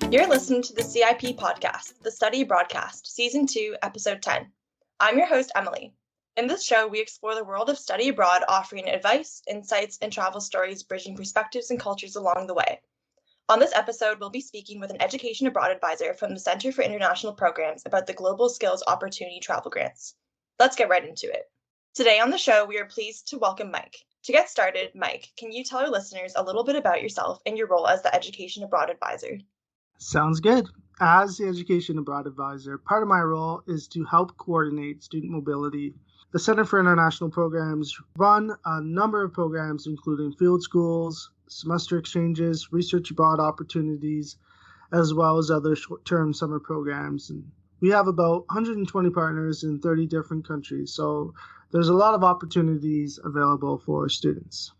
You're listening to the CIP podcast, the Study Abroadcast, Season 2, Episode 10. I'm your host, Emily. In this show, we explore the world of study abroad, offering advice, insights, and travel stories, bridging perspectives and cultures along the way. On this episode, we'll be speaking with an Education Abroad advisor from the Center for International Programs about the Global Skills Opportunity Travel Grants. Let's get right into it. Today on the show, we are pleased to welcome Mike. To get started, Mike, can you tell our listeners a little bit about yourself and your role as the Education Abroad advisor? Sounds good. As the Education Abroad advisor, part of my role is to help coordinate student mobility. The Center for International Programs run a number of programs, including field schools, semester exchanges, research abroad opportunities, as well as other short-term summer programs. And we have about 120 partners in 30 different countries, so there's a lot of opportunities available for students.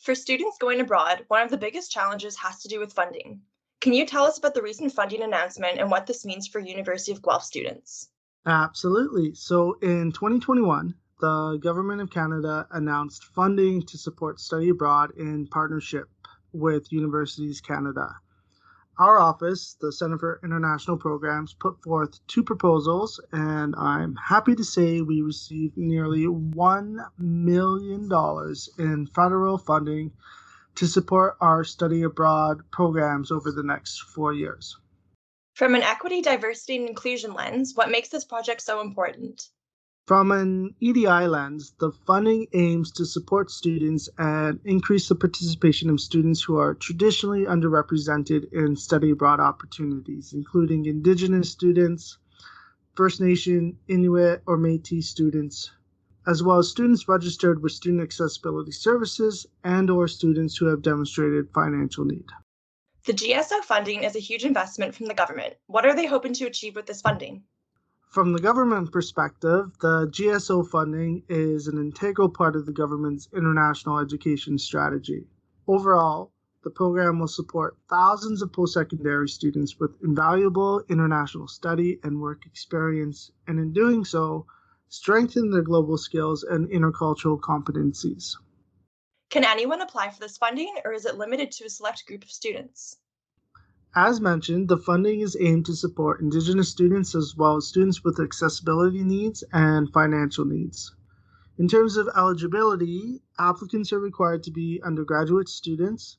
For students going abroad, one of the biggest challenges has to do with funding. Can you tell us about the recent funding announcement and what this means for University of Guelph students? Absolutely. So in 2021, the Government of Canada announced funding to support study abroad in partnership with Universities Canada. Our office, the Center for International Programs, put forth two proposals, and I'm happy to say we received nearly $1 million in federal funding to support our study abroad programs over the next 4 years. From an equity, diversity, and inclusion lens, what makes this project so important? From an EDI lens, the funding aims to support students and increase the participation of students who are traditionally underrepresented in study abroad opportunities, including Indigenous students, First Nation, Inuit, or Métis students, as well as students registered with Student Accessibility Services and/or students who have demonstrated financial need. The GSO funding is a huge investment from the government. What are they hoping to achieve with this funding? From the government perspective, the GSO funding is an integral part of the government's international education strategy. Overall, the program will support thousands of post-secondary students with invaluable international study and work experience, and in doing so, strengthen their global skills and intercultural competencies. Can anyone apply for this funding, or is it limited to a select group of students? As mentioned, the funding is aimed to support Indigenous students as well as students with accessibility needs and financial needs. In terms of eligibility, applicants are required to be undergraduate students,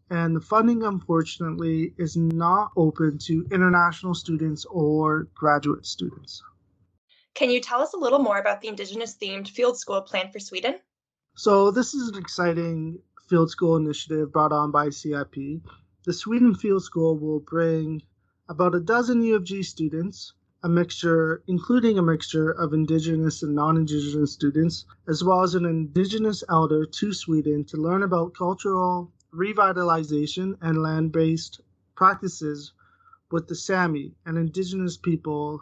and the funding, unfortunately, is not open to international students or graduate students. Can you tell us a little more about the Indigenous-themed field school planned for Sweden? So this is an exciting field school initiative brought on by CIP. The Sweden Field School will bring about a dozen U of G students, including a mixture of Indigenous and non-Indigenous students, as well as an Indigenous elder to Sweden to learn about cultural revitalization and land-based practices with the Sami, an Indigenous people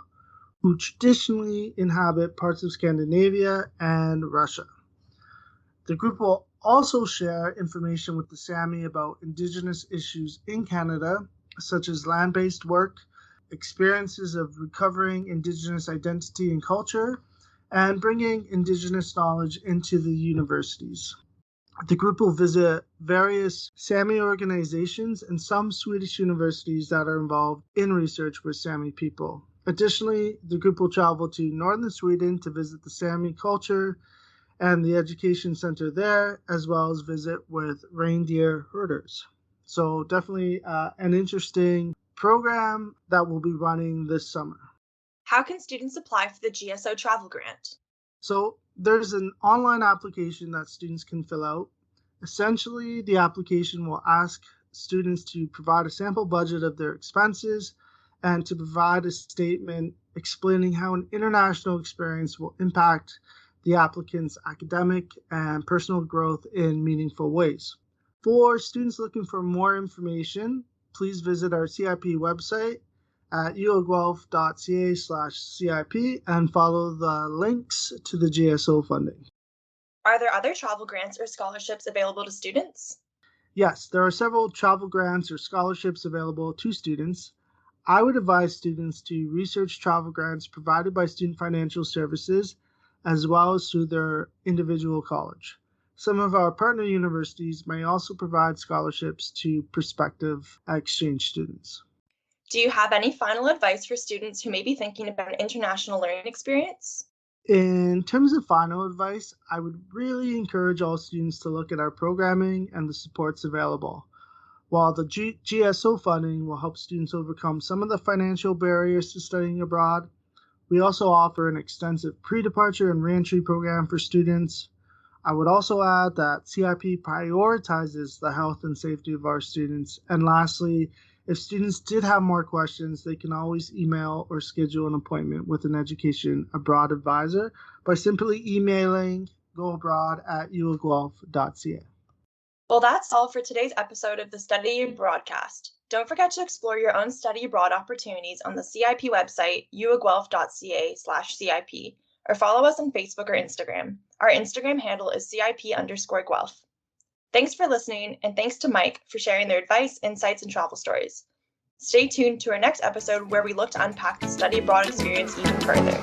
who traditionally inhabit parts of Scandinavia and Russia. The group will also share information with the Sami about Indigenous issues in Canada, such as land-based work, experiences of recovering Indigenous identity and culture, and bringing Indigenous knowledge into the universities. The group will visit various Sami organizations and some Swedish universities that are involved in research with Sami people. Additionally, the group will travel to northern Sweden to visit the Sami culture and the education center there, as well as visit with reindeer herders. So definitely an interesting program that will be running this summer. How can students apply for the GSO travel grant? So there's an online application that students can fill out. Essentially, the application will ask students to provide a sample budget of their expenses and to provide a statement explaining how an international experience will impact the applicant's academic and personal growth in meaningful ways. For students looking for more information, please visit our CIP website at uoguelph.ca/CIP and follow the links to the GSO funding. Are there other travel grants or scholarships available to students? Yes, there are several travel grants or scholarships available to students. I would advise students to research travel grants provided by Student Financial Services as well as through their individual college. Some of our partner universities may also provide scholarships to prospective exchange students. Do you have any final advice for students who may be thinking about an international learning experience? In terms of final advice, I would really encourage all students to look at our programming and the supports available. While the GSO funding will help students overcome some of the financial barriers to studying abroad, we also offer an extensive pre-departure and reentry program for students. I would also add that CIP prioritizes the health and safety of our students. And lastly, if students did have more questions, they can always email or schedule an appointment with an education abroad advisor by simply emailing goabroad@uaguelph.ca. Well, that's all for today's episode of the Study Abroadcast. Don't forget to explore your own study abroad opportunities on the CIP website, uaguelph.ca/CIP, or follow us on Facebook or Instagram. Our Instagram handle is CIP_Guelph. Thanks for listening, and thanks to Mike for sharing their advice, insights, and travel stories. Stay tuned to our next episode where we look to unpack the study abroad experience even further.